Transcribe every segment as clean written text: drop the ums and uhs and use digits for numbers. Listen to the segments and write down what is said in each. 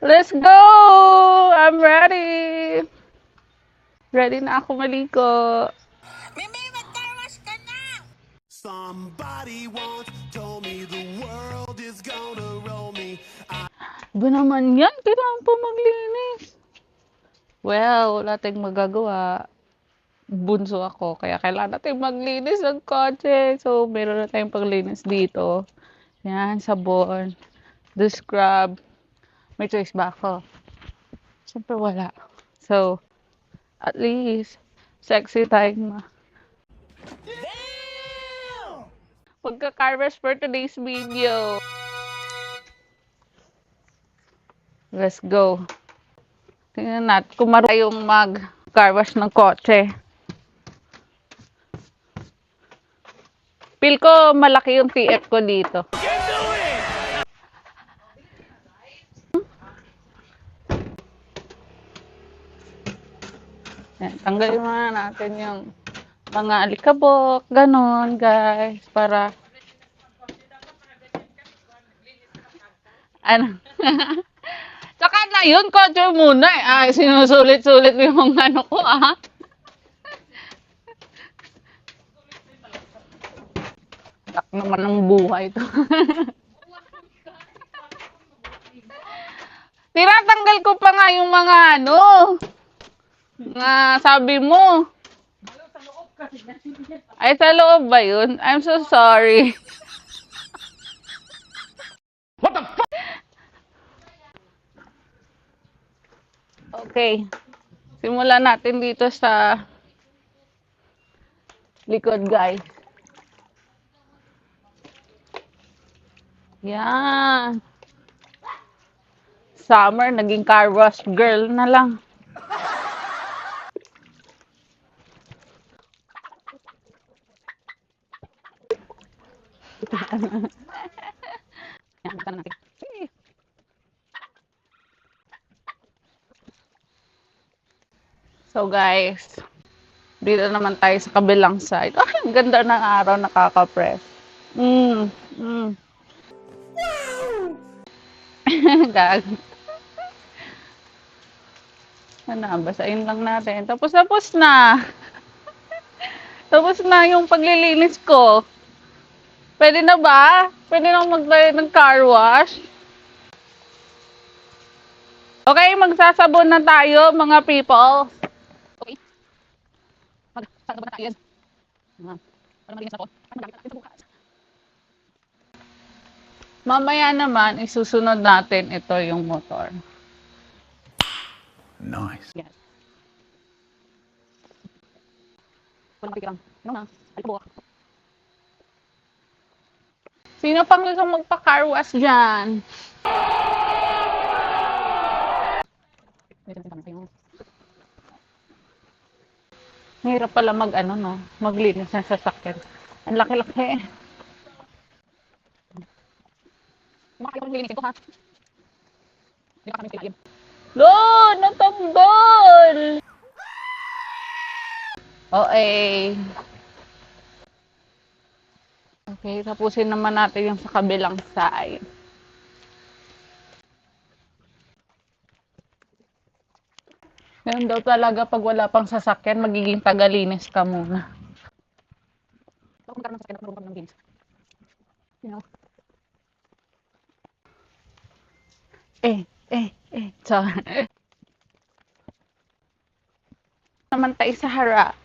Let's go! I'm ready! Ready na ako maligo. Mimi, mag-carwash ka na! Somebody once told me the world is gonna roll me. Ba naman yan? Kailangan pa maglinis. Well, wala tayong magagawa. Bunso ako, kaya kailangan natin maglinis ng kotse. So, meron na tayong paglinis dito. Yan, sabon. The scrub. May choice ba ako? Siyempre wala. So, at least, sexy tayong pagka-carwash for today's video. Let's go. Tingnan natin kung marunong tayong mag-carwash ng kotse. Feel ko malaki yung TF ko dito. Yan, tanggalin muna natin yung mga alikabok, ganon guys, para ano. Saka na yun, kotse muna eh. Ay, sinusulit-sulit yung ano ko ah. Tak naman ng buhay to. Tinatanggal ko pa nga yung mga ano. Nga sabi mo. Ay, sa loob ba yun? I'm so sorry. What the fuck? Okay. Simulan natin dito sa likod, guys. Yan. Summer, naging car wash girl na lang. Yan, buksan natin. So guys, dito naman tayo sa kabilang side. Ay, ang ganda ng araw, nakaka-press. Gag. Ano, basahin lang natin. Tapos na. Tapos na yung paglilinis ko. Pwede na ba? Pwede na magtayo ng car wash? Okay, magsasabon na tayo, mga people. Okay. Magsasabon na tayo. Para malinis ako. Mamaya naman, isusunod natin ito yung motor. Nice. Yes. Ano na? Sino pang gusto magpa-car wash dyan? Mahirap pala maglinis ng sasakyan. Ang laki-laki. Maglinisin ko ha. Hindi pa kami silalim. Lo! Natambol! Okay. Okay, tapusin naman natin yung sa kabilang side. Ganun daw talaga pag wala pang sasakyan, magiging tagalinis ka muna. Bakit magkaroon ng sasakyan at marunong ng linis? You know? So, naman tayo sa harap.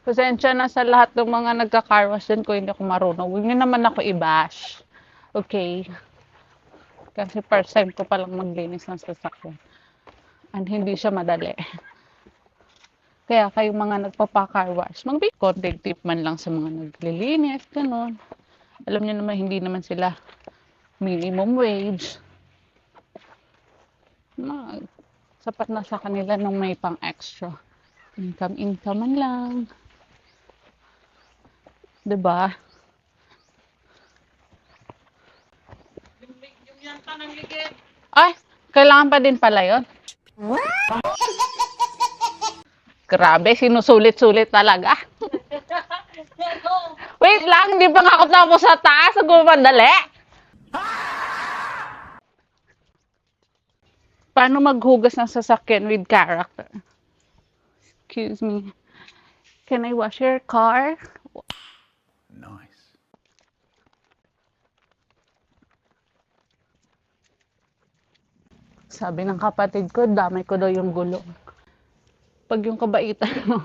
Pasensya na sa lahat ng mga nagka-carwash din ko, hindi ako marunong. Huwag niyo naman ako i-bash. Okay? Kasi first time ko palang maglinis ng sasakyan. And hindi siya madali. Kaya kayong mga nagpapa-carwash, magbigay konting tip man lang sa mga naglilinis, ganun. Alam niyo naman, hindi naman sila minimum wage. Sapat na sa kanila nung may pang extra. Income man lang. Diba? Ay, kailangan pa din pala yun. Grabe, sinusulit-sulit talaga. Wait lang, Hindi pa nga ako tapos sa taas. Nagmamadali. Paano maghugas ng sasakyan with character? Excuse me. Can I wash your car? Nice. Sabi ng kapatid ko, damay ko daw yung gulong. Pag yung kabaitan mo,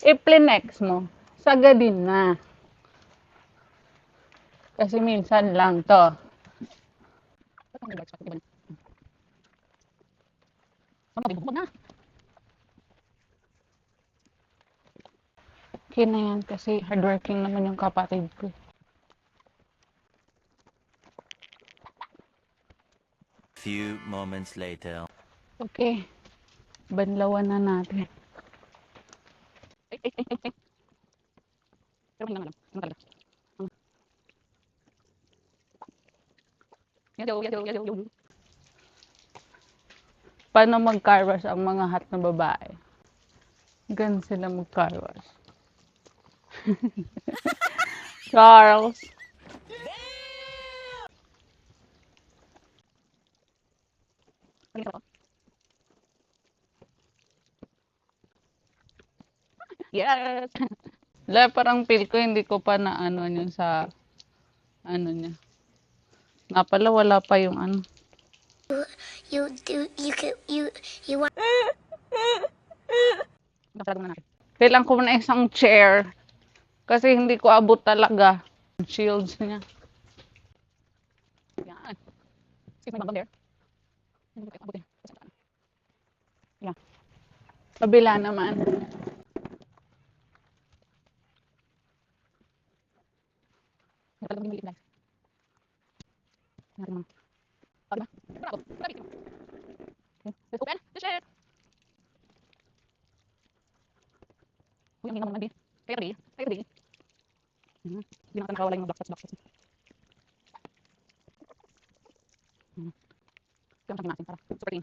i-plenex mo, sagadin na. Kasi minsan lang to. Okay na yan kasi hardworking naman yung kapatid ko. Few moments later. Okay. Banlawan na natin. Pero hindi naman alam. Ano talaga? Yaw. Paano mag-car wash ang mga hot na babae? Gan sila mag-car wash. Charles. Yes! La, parang feel ko hindi ko pa na ano yun sa ano niya. Nga pala wala pa yung ano. You want Kailangan ko na isang chair. Kasi hindi ko abot talaga. Shields niya. Yan. See my bum there? Hindi ko abutin. Yan. Kabila naman. Talagang maliit guys. Yan naman. Diba? Bravo. Grabe. Let's open the share. Uy, ang naman din. Kaya ready. Hindi na nakawala yung boxes. Ito ang natin para super clean.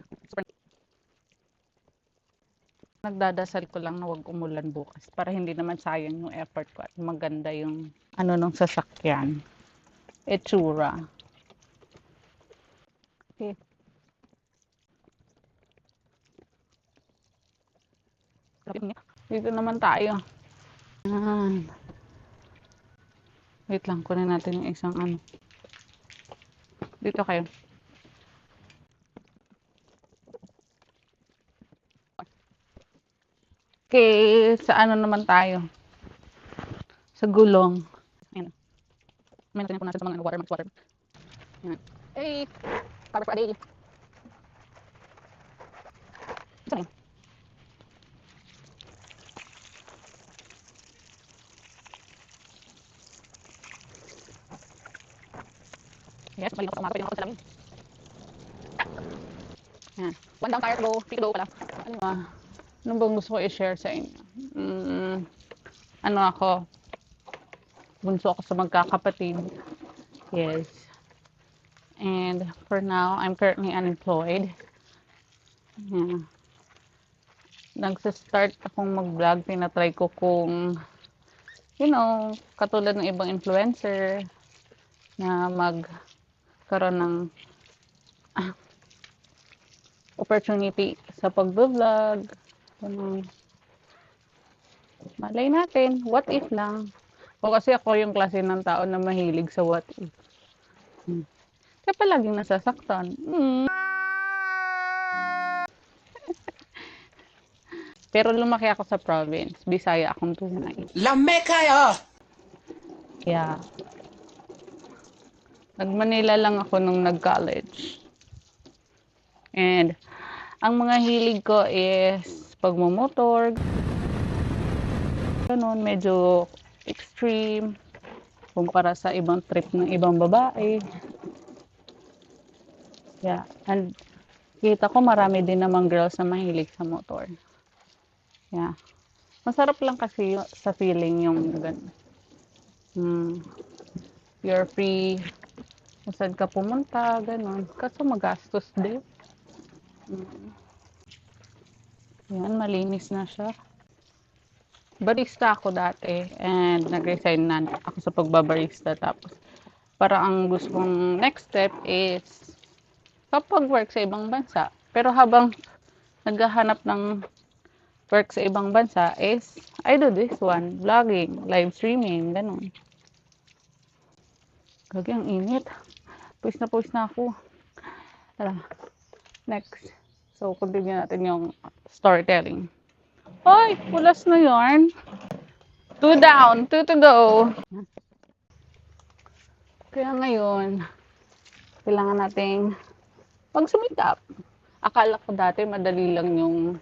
Nagdadasal ko lang na wag umulan bukas para hindi naman sayang yung effort ko at maganda yung ano nung sasakyan. Itsura. Okay. Dito naman tayo. Yan. Wait lang, kunin natin yung isang ano. Dito kayo. Okay, sa ano naman tayo? Sa gulong. Ayan. May natin po natin sa mga water. Ayan. Hey! Cover for a day. Ito na yun. Yes, balik ako sa umaga, sa lamin. Ayan. One down tire to go, 3 to go pala. Ano ba? Ano bang gusto ko i-share sa inyo? Ano ako? Bunso ako sa magkakapatid. Yes. And for now, I'm currently unemployed. Yeah. Nagsa-start akong mag-vlog. Tinatry ko kung, katulad ng ibang influencer na magkaroon ng opportunity sa pag-vlog. Malay natin, what if lang. O kasi ako yung klase ng tao na mahilig sa what if. Kaya palaging nasasaktan. Pero lumaki ako sa province. Bisaya akong tunay. Lame kayo! Yeah. Nag-Manila lang ako nung nag-college. And ang mga hilig ko is pagmumotor. Ganun, medyo extreme kumpara sa ibang trip ng ibang babae. Yeah. And kita ko marami din namang girls na mahilig sa motor. Yeah. Masarap lang kasi sa feeling yung ganun. You're free. Kung saan ka pumunta, ganun. Kaso magastos din. Yan, malinis na siya. barista ako dati and nag-resign na ako sa pagbabarista. Tapos, para ang gusto kong next step is kapag work sa ibang bansa. Pero habang naghahanap ng work sa ibang bansa is I do this one, vlogging, live streaming, ganun. Gagi, ang init. Pawis na ako. Tara, next. So, continue natin yung storytelling. Hoy, pulas na yarn. 2 down, 2 to go. Kaya ngayon, kailangan nating magsumikap. Akala ko dati madali lang yung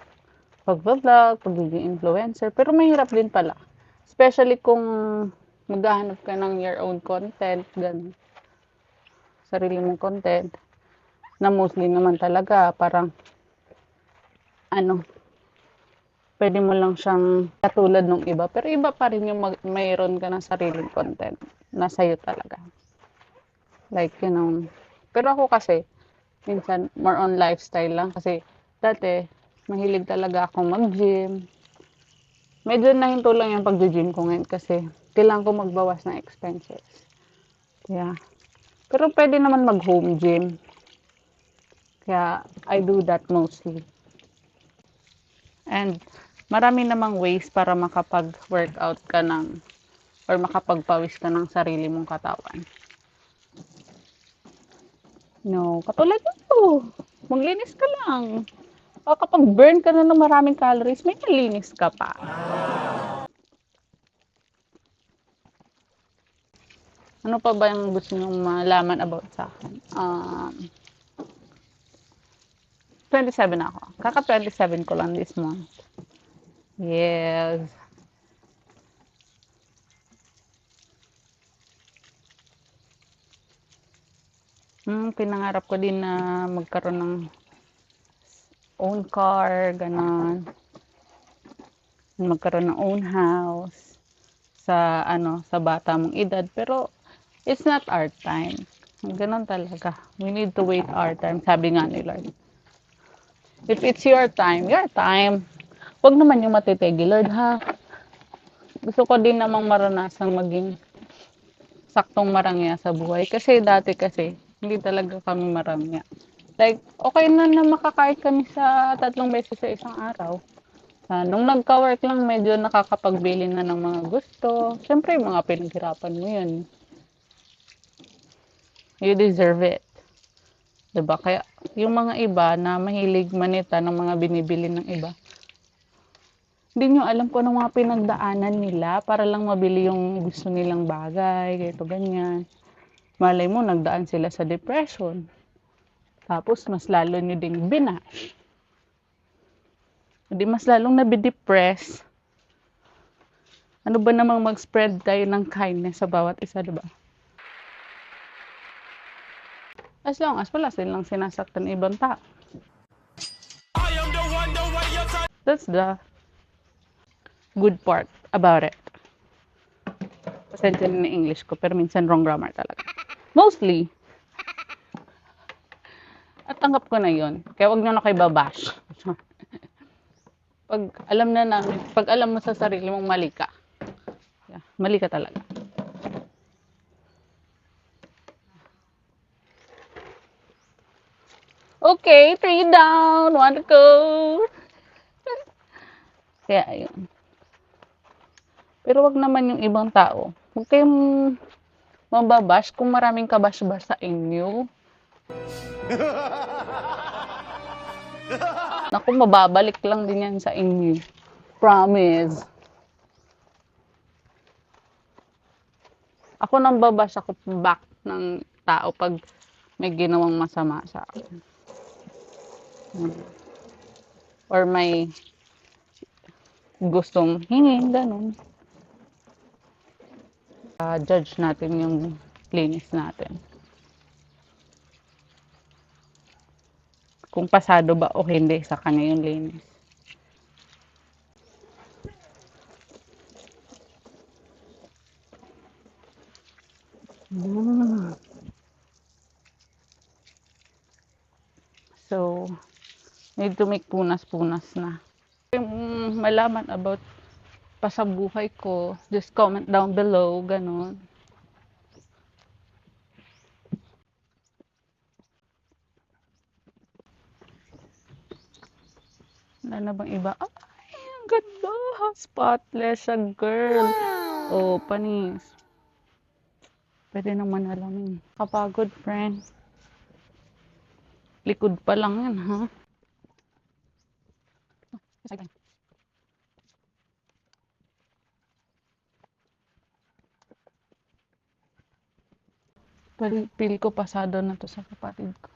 pag-vlog, pagiging influencer, pero mahirap din pala. Especially kung maghahanap ka ng your own content, ganun. Sarili mong content, na mostly naman talaga, parang, pwede mo lang siyang katulad ng iba, pero iba pa rin yung mayroon ka ng sariling content na sa'yo talaga. Like, pero ako kasi, minsan, more on lifestyle lang, kasi dati, mahilig talaga akong mag-gym. Medyo nahinto lang yung pag-gym ko ngayon kasi kailangan ko magbawas ng expenses. Yeah. Pero pwede naman mag-home gym. Kaya I do that mostly. And marami namang ways para makapag-workout ka or makapagpawis ka ng sarili mong katawan. No, katulad nito. Maglinis ka lang. O kapag burn ka na ng maraming calories, may nalinis ka pa. Ano pa ba yung gusto nyo malaman about sa akin? 27 ako. Kaka-27 ko lang this month. Yes. Pinangarap ko din na magkaroon ng own car, ganon. Magkaroon ng own house sa bata mong edad, pero it's not our time. Ganon talaga. We need to wait our time, sabi nga ni Lord. If it's your time, your time. Huwag naman yung matitigil, Lord, ha? Gusto ko din namang maranasang maging saktong marangya sa buhay. Kasi dati hindi talaga kami marangya. Like, okay na makakain kami sa 3 beses sa isang araw. Nung nagka-work lang, medyo nakakapagbili na ng mga gusto. Siyempre, mga pinaghirapan mo yun. You deserve it. Diba? Kaya, yung mga iba na mahilig manita ng mga binibili ng iba, hindi nyo alam kung anong mga pinagdaanan nila para lang mabili yung gusto nilang bagay, ganito, ganyan. Malay mo, nagdaan sila sa depression. Tapos, mas lalo nyo ding binash. Hindi, mas lalong nabidepress. Ano ba namang mag-spread tayo ng kindness sa bawat isa, diba? As long as wala silang sinasaktan ibang tao. That's the good part about it. Pasensya na English ko, pero minsan wrong grammar talaga. Mostly. At tanggap ko na yun. Kaya wag nyo na kayo babash. Pag alam mo sa sarili mong mali ka. Yeah, mali ka talaga. Okay, 3 down, 1 to go. Kaya, ayun. Pero wag naman yung ibang tao. Huwag kayong mababash kung maraming kabash-bash sa inyo. Naku, mababalik lang din yan sa inyo. Promise. Ako nang babash ako back ng tao pag may ginawang masama sa akin. Or may gustong hingin, ganun. Judge natin yung linis natin. Kung pasado ba o hindi sa kanya yung linis. So, need to make punas-punas na. Yung malaman about pa sa buhay ko, just comment down below, ganun. Wala na bang iba? Ay, ang ganda! Spotless siya, girl. Oh, panis. Pwede naman alamin. Kapagod, friend. Likod pa lang yan, ha? Feel ko pasado na to sa kapatid ko.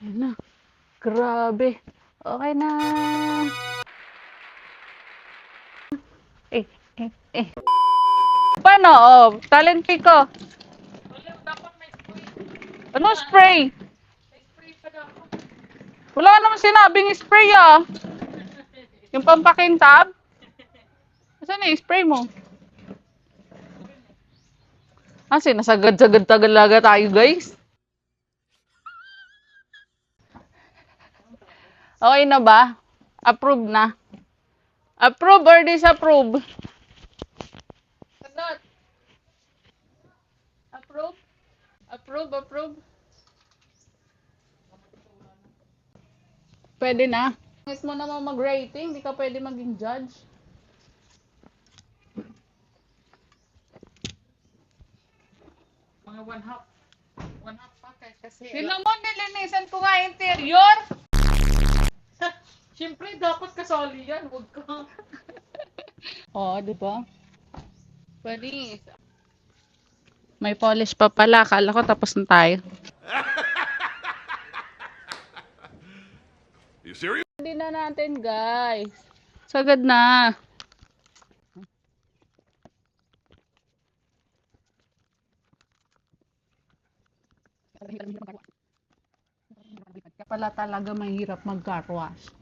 Ayun na. Grabe. Okay na. Eh. Paano? Oh, talent pick ko. Ano spray? Wala ka naman sinabing spray ah. Yung pampakintab? Saan na spray mo? Sinasagad-sagad talaga tayo, guys. Okay na ba? Approve na. Approve or disapprove? Sagot. Approve? Approve? Pwede na. Pangit mo naman mag-rating, hindi ka pwede maging judge. Mga one half pa kasi. Tingnan mo, nilinisan ko nga interior. Siyempre, dapat kasali yan. Huwag ka. Oo, di ba? Panis. May polish pa pala. Akala ko tapos na tayo. You serious? Hindi na natin, guys. Sagad na. Kaya pala talaga mahirap mag-car wash.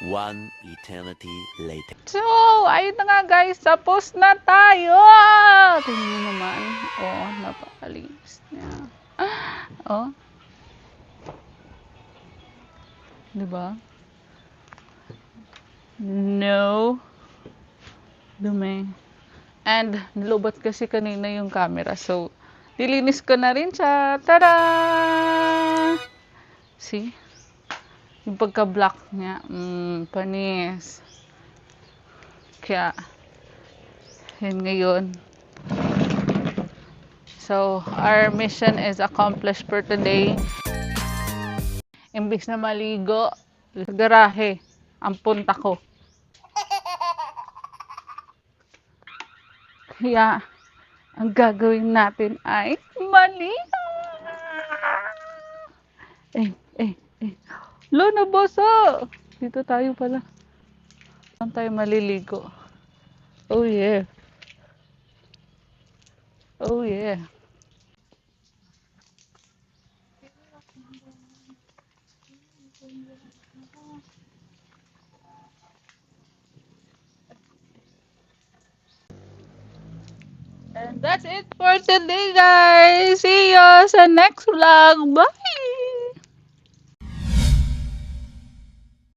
One eternity later. So, ayun na nga guys, tapos na tayo! Tingnan nyo naman. Oh, napakalinis niya. Oh. Diba? No. Dumi. And, nilobot kasi kanina yung camera. So, dilinis ko na rin siya. Tada! See? Yung pagka-black niya, panis. Kaya, yun ngayon. So, our mission is accomplished for today. Imbis na maligo, sa garahe, ang punta ko. Kaya, ang gagawin natin ay maligo. Lo, nabasa! Dito tayo pala. Saan tayo maliligo? Oh yeah. Oh yeah. And that's it for today, guys. See you sa next vlog. Bye!